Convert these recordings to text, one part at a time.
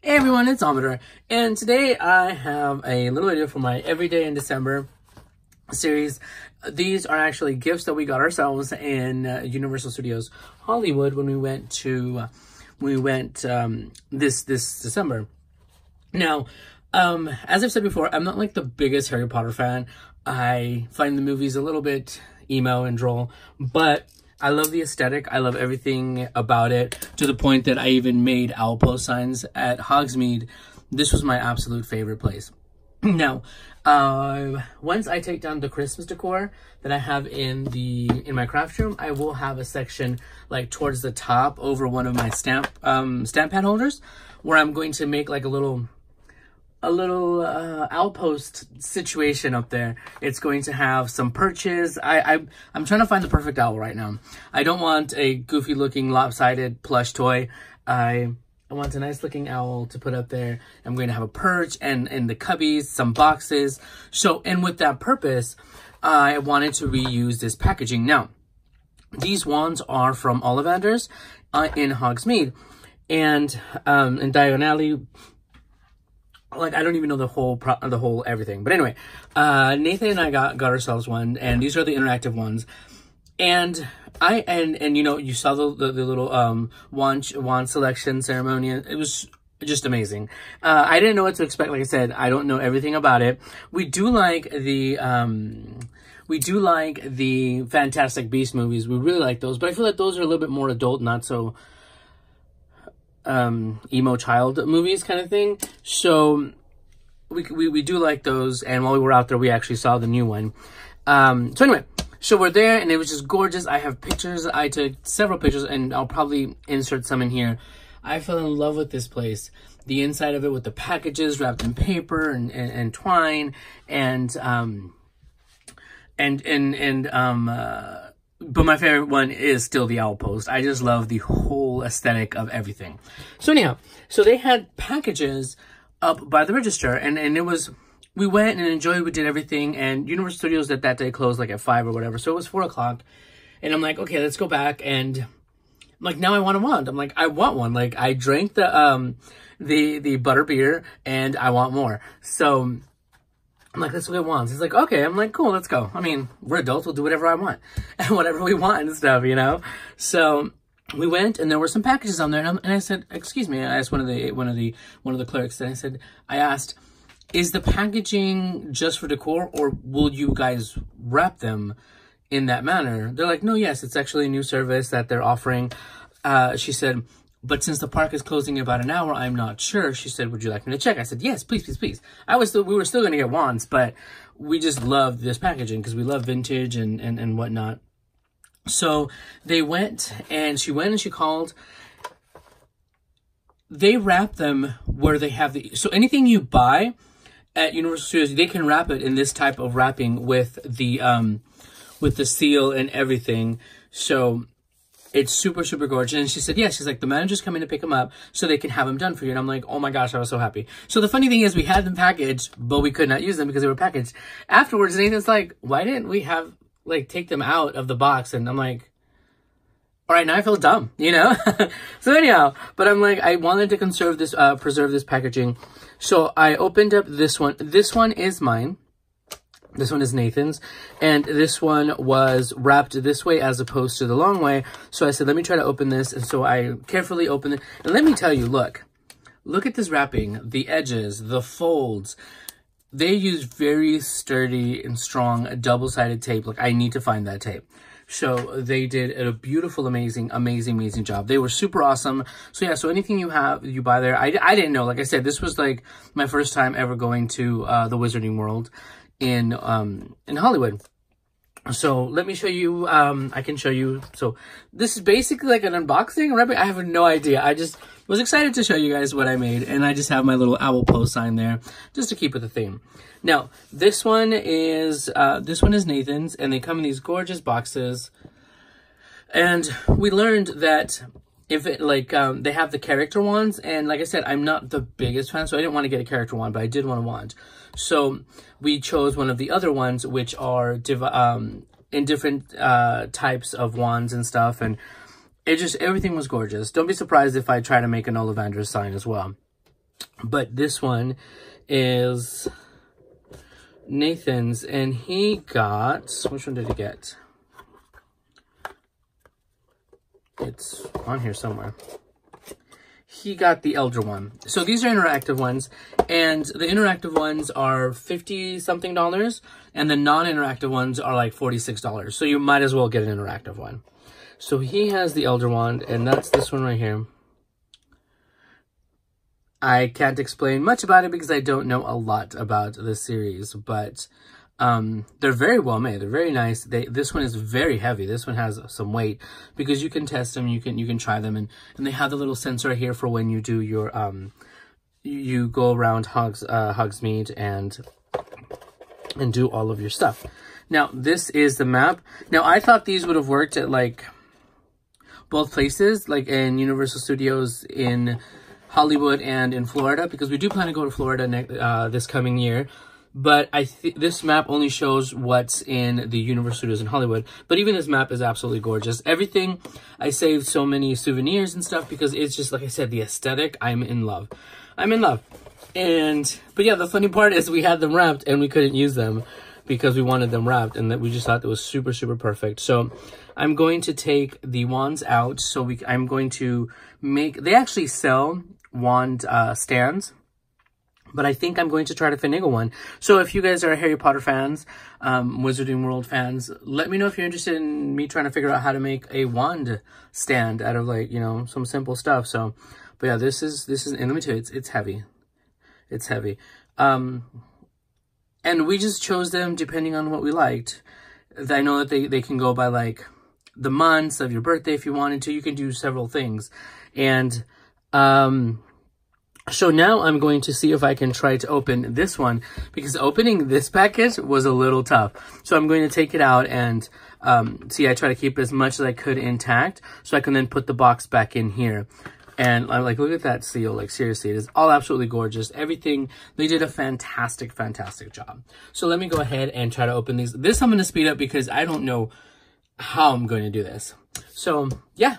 Hey everyone, it's Ollivanders, and today I have a little video for my Everyday in December series. These are actually gifts that we got ourselves in Universal Studios Hollywood when we went this December. Now, as I've said before, I'm not like the biggest Harry Potter fan. I find the movies a little bit emo and droll, but I love the aesthetic. I love everything about it, to the point that I even made owl post signs at Hogsmeade. This was my absolute favorite place. Now, once I take down the Christmas decor that I have in my craft room, I will have a section like towards the top over one of my stamp pad holders, where I'm going to make like a little outpost situation up there. It's going to have some perches. I'm trying to find the perfect owl right now. I don't want a goofy looking lopsided plush toy. I want a nice looking owl to put up there. I'm going to have a perch and in the cubbies, some boxes. So, and with that purpose, I wanted to reuse this packaging. Now, these wands are from Ollivanders in Hogsmeade, and diagonally, like, I don't even know the whole everything. But anyway, Nathan and I got ourselves one, and these are the interactive ones. And you know, you saw the little wand selection ceremony. It was just amazing. I didn't know what to expect. Like I said, I don't know everything about it. We do like the Fantastic Beasts movies. We really like those, but I feel like those are a little bit more adult, not so emo child movies kind of thing. So we do like those, and while we were out there, we actually saw the new one. So anyway, so we're there, and it was just gorgeous. I have pictures. I took several pictures, and I'll probably insert some in here. I fell in love with this place. The inside of it, with the packages wrapped in paper and twine, but my favorite one is still the owl post. I just love the whole aesthetic of everything. So anyhow, so they had packages up by the register, and it was, we went and enjoyed, we did everything, and Universal Studios that day closed like at 5 or whatever, so it was 4 o'clock, and I'm like, okay, let's go back, and I'm like, now I want a wand. I'm like, I want one. Like, I drank the butter beer, and I want more. So I'm like, let's go get wands. He's like, okay. I'm like, cool, let's go. I mean, we're adults, we'll do whatever I want and whatever we want and stuff, you know? So we went, and there were some packages on there, and I said, excuse me. I asked one of the clerks, and I asked, is the packaging just for decor, or will you guys wrap them in that manner? They're like, no, yes, it's actually a new service that they're offering. She said, but since the park is closing in about an hour, I'm not sure. She said, would you like me to check? I said, yes, please, please, please. We were still going to get wands, but we just loved this packaging because we love vintage and whatnot. So she went and she called. They wrap them where they have so anything you buy at Universal Studios, they can wrap it in this type of wrapping with the seal and everything. So it's super, super gorgeous. And she said, yeah, she's like, the manager's coming to pick them up so they can have them done for you. And I'm like, oh my gosh, I was so happy. So the funny thing is, we had them packaged, but we could not use them because they were packaged. Afterwards, Nathan's like, why didn't we take them out of the box? And I'm like, all right, now I feel dumb, you know? So anyhow, but I'm like, I wanted to preserve this packaging. So I opened up this one. This one is mine. This one is Nathan's, and this one was wrapped this way as opposed to the long way. So I said, let me try to open this. And so I carefully opened it. And let me tell you, look at this wrapping, the edges, the folds. They use very sturdy and strong double-sided tape. Look, I need to find that tape. So they did a beautiful, amazing job. They were super awesome. So yeah, so anything you buy there, I didn't know. Like I said, this was like my first time ever going to the Wizarding World in Hollywood. So let me show you. I can show you. So this is basically like an unboxing. I have no idea. I just was excited to show you guys what I made, and I just have my little owl post sign there just to keep with the theme. Now this one is Nathan's, and they come in these gorgeous boxes. And we learned that if it they have the character wands, and like I said, I'm not the biggest fan, so I didn't want to get a character wand, but I did want a wand. So we chose one of the other ones, which are in different types of wands and stuff, and everything was gorgeous. Don't be surprised if I try to make an Ollivanders sign as well. But this one is Nathan's, and he got, which one did he get? It's on here somewhere. He got the Elder one. So these are interactive ones, and the interactive ones are $50-something, and the non-interactive ones are like $46. So you might as well get an interactive one. So he has the Elder Wand, and that's this one right here. I can't explain much about it because I don't know a lot about this series, but they're very well made. They're very nice. This one is very heavy. This one has some weight because you can test them. You can try them, and they have the little sensor here for when you do your you go around Hogsmeade and do all of your stuff. Now this is the map. Now I thought these would have worked at like both places, like in Universal Studios in Hollywood and in Florida, because we do plan to go to Florida this coming year. But this map only shows what's in the Universal Studios in Hollywood. But even this map is absolutely gorgeous. Everything, I saved so many souvenirs and stuff because it's just, like I said, the aesthetic. I'm in love. I'm in love. But yeah, the funny part is we had them wrapped and we couldn't use them because we wanted them wrapped, and that we just thought it was super, super perfect. So I'm going to take the wands out. So I'm going to they actually sell wand stands, but I think I'm going to try to finagle one. So if you guys are Harry Potter fans, Wizarding World fans, let me know if you're interested in me trying to figure out how to make a wand stand out of, like, you know, some simple stuff. So, but yeah, this is, and let me tell you, it's heavy. It's heavy. And we just chose them depending on what we liked. I know that they can go by like the months of your birthday if you wanted to. You can do several things. And, so now I'm going to see if I can try to open this one, because opening this package was a little tough. So I'm going to take it out and see, I try to keep as much as I could intact so I can then put the box back in here. And I'm like, look at that seal. Like, seriously, it is all absolutely gorgeous. Everything, they did a fantastic, fantastic job. So let me go ahead and try to open these. This I'm going to speed up because I don't know how I'm going to do this. So, yeah.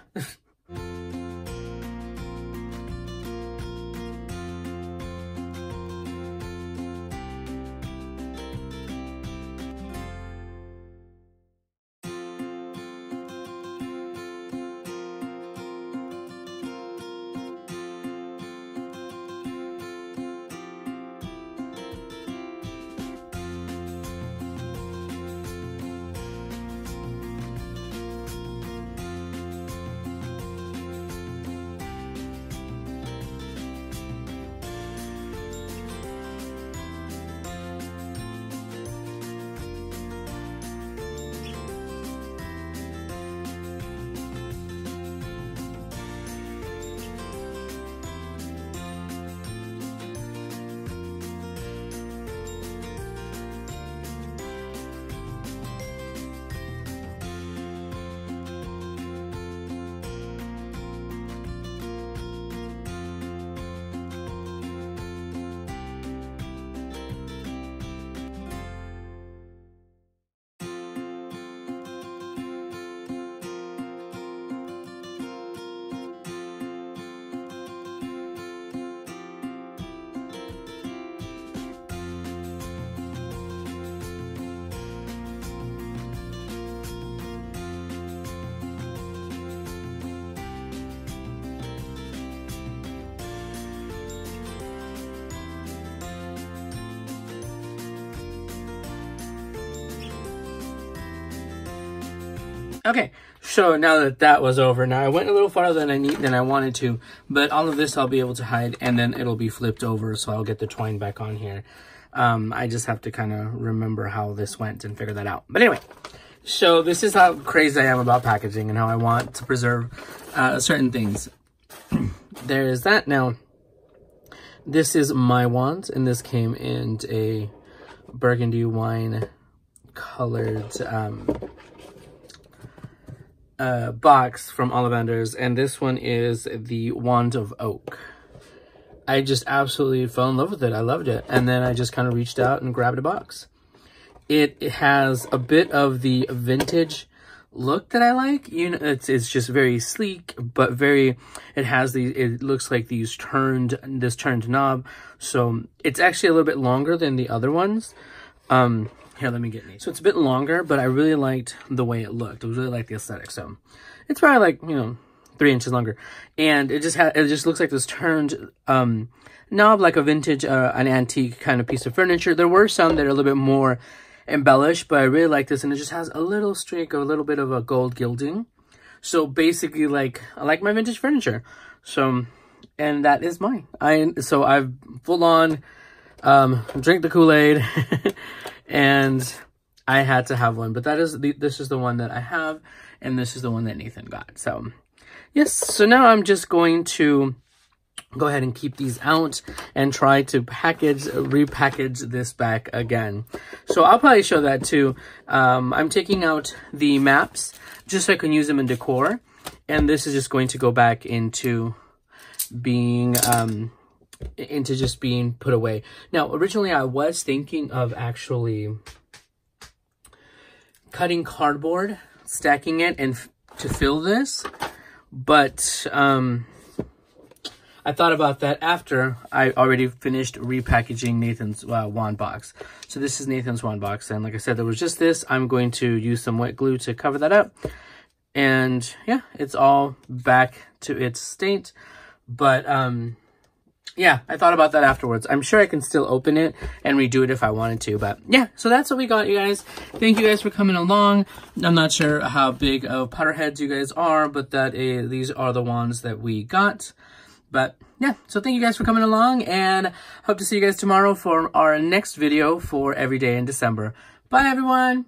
Okay, so now that that was over, now I went a little farther than I wanted to, but all of this I'll be able to hide, and then it'll be flipped over, so I'll get the twine back on here. I just have to kind of remember how this went and figure that out. But anyway, so this is how crazy I am about packaging and how I want to preserve certain things. There is that. Now, this is my wand, and this came in a burgundy wine colored box from Ollivanders, and this one is the Wand of Oak. I just absolutely fell in love with it. I loved it, and then I just kind of reached out and grabbed a box. It has a bit of the vintage look that I like. You know, it's just very sleek, but it has these, it looks like this turned knob. So it's actually a little bit longer than the other ones. Here, let me get me. So it's a bit longer, but I really liked the way it looked. I really liked the aesthetic. So it's probably like, you know, 3 inches longer. And it just looks like this turned knob, like a vintage, an antique kind of piece of furniture. There were some that are a little bit more embellished, but I really like this, and it just has a little streak, a little bit of a gold gilding. So basically, like, I like my vintage furniture. So, and that is mine. So I've full on drink the Kool-Aid and I had to have one, but this is the one that I have, and this is the one that Nathan got. So yes, so now I'm just going to go ahead and keep these out and try to repackage this back again. So I'll probably show that too. I'm taking out the maps just so I can use them in decor, and this is just going to go back into being just being put away. Now, originally I was thinking of actually cutting cardboard, stacking it, and to fill this, but I thought about that after I already finished repackaging Nathan's wand box. So this is Nathan's wand box, and like I said, there was just this. I'm going to use some wet glue to cover that up, and yeah, it's all back to its state. But yeah, I thought about that afterwards. I'm sure I can still open it and redo it if I wanted to. But yeah, so that's what we got, you guys. Thank you guys for coming along. I'm not sure how big of Potterheads you guys are, but these are the wands that we got. But yeah, so thank you guys for coming along, and hope to see you guys tomorrow for our next video for every day in December. Bye, everyone.